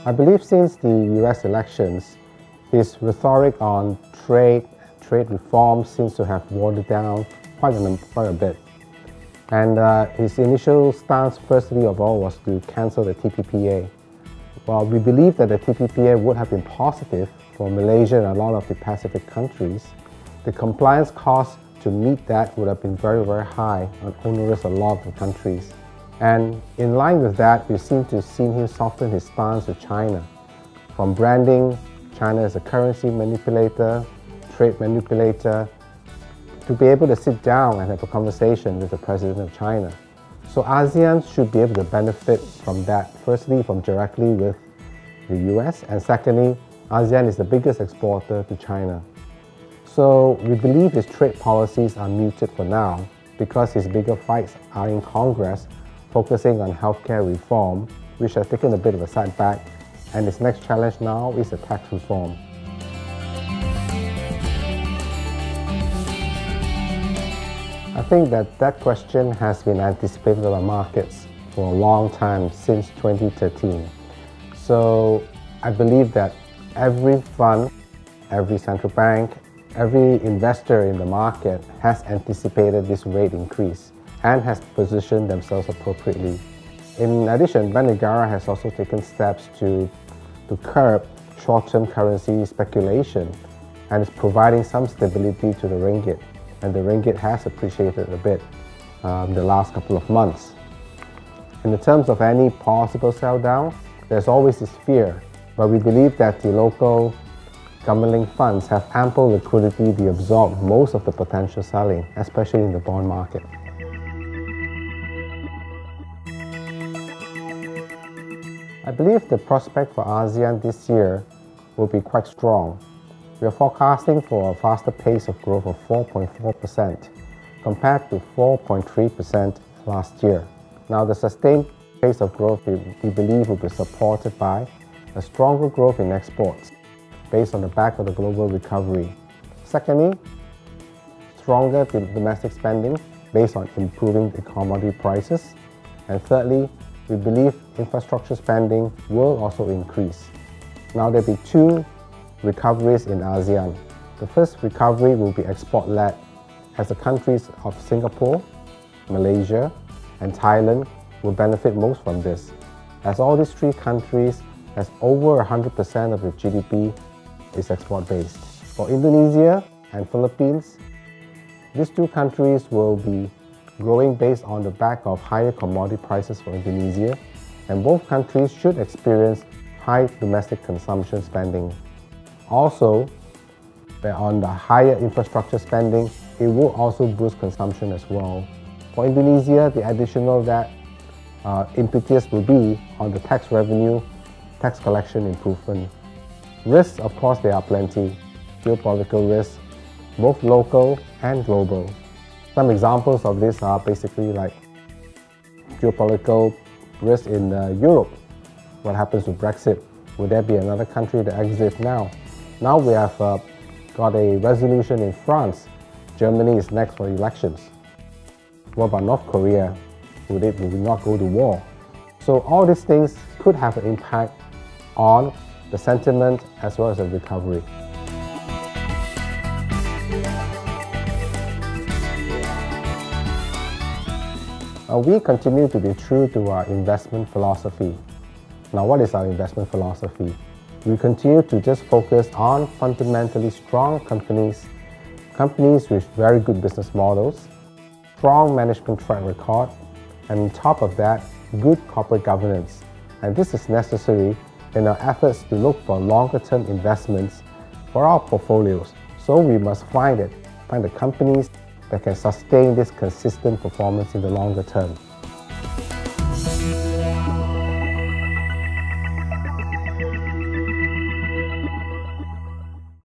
I believe since the US elections, his rhetoric on trade reform seems to have watered down quite a bit. And his initial stance, firstly of all, was to cancel the TPPA. While we believe that the TPPA would have been positive for Malaysia and a lot of the Pacific countries, the compliance costs to meet that would have been very, very high and onerous a lot of the countries. And in line with that, we seem to have seen him soften his stance to China, from branding China as a currency manipulator, trade manipulator, to be able to sit down and have a conversation with the President of China. So ASEAN should be able to benefit from that, firstly from directly with the US, and secondly, ASEAN is the biggest exporter to China. So we believe his trade policies are muted for now because his bigger fights are in Congress, focusing on healthcare reform, which has taken a bit of a setback, and his next challenge now is a tax reform. I think that question has been anticipated by markets for a long time, since 2013. So I believe that every fund, every central bank, every investor in the market has anticipated this rate increase and has positioned themselves appropriately. In addition, Bank Negara has also taken steps to curb short-term currency speculation and is providing some stability to the ringgit. And the ringgit has appreciated a bit the last couple of months. In terms of any possible sell down, there's always this fear, but we believe that the local government-linked funds have ample liquidity to absorb most of the potential selling, especially in the bond market. I believe the prospect for ASEAN this year will be quite strong. We are forecasting for a faster pace of growth of 4.4% compared to 4.3% last year. Now, the sustained pace of growth we believe will be supported by a stronger growth in exports based on the back of the global recovery. Secondly, stronger domestic spending based on improving the commodity prices. And thirdly, we believe infrastructure spending will also increase. Now, there'll be two recoveries in ASEAN. The first recovery will be export-led, as the countries of Singapore, Malaysia, and Thailand will benefit most from this, as all these three countries has over 100% of the GDP is export-based. For Indonesia and Philippines, these two countries will be growing based on the back of higher commodity prices for Indonesia, and both countries should experience high domestic consumption spending. Also, on the higher infrastructure spending, it will also boost consumption as well. For Indonesia, the additional impetus will be on the tax revenue, tax collection improvement. Risks, of course, there are plenty. Geopolitical risks, both local and global. Some examples of this are basically like geopolitical risk in Europe. What happens with Brexit? Will there be another country that exits now? Now we have got a resolution in France. Germany is next for elections. What about North Korea? Will we not go to war? So all these things could have an impact on the sentiment as well as the recovery. We continue to be true to our investment philosophy. Now, what is our investment philosophy? We continue to just focus on fundamentally strong companies with very good business models, strong management track record, and on top of that, good corporate governance. And this is necessary in our efforts to look for longer-term investments for our portfolios. So we must find the companies that can sustain this consistent performance in the longer term.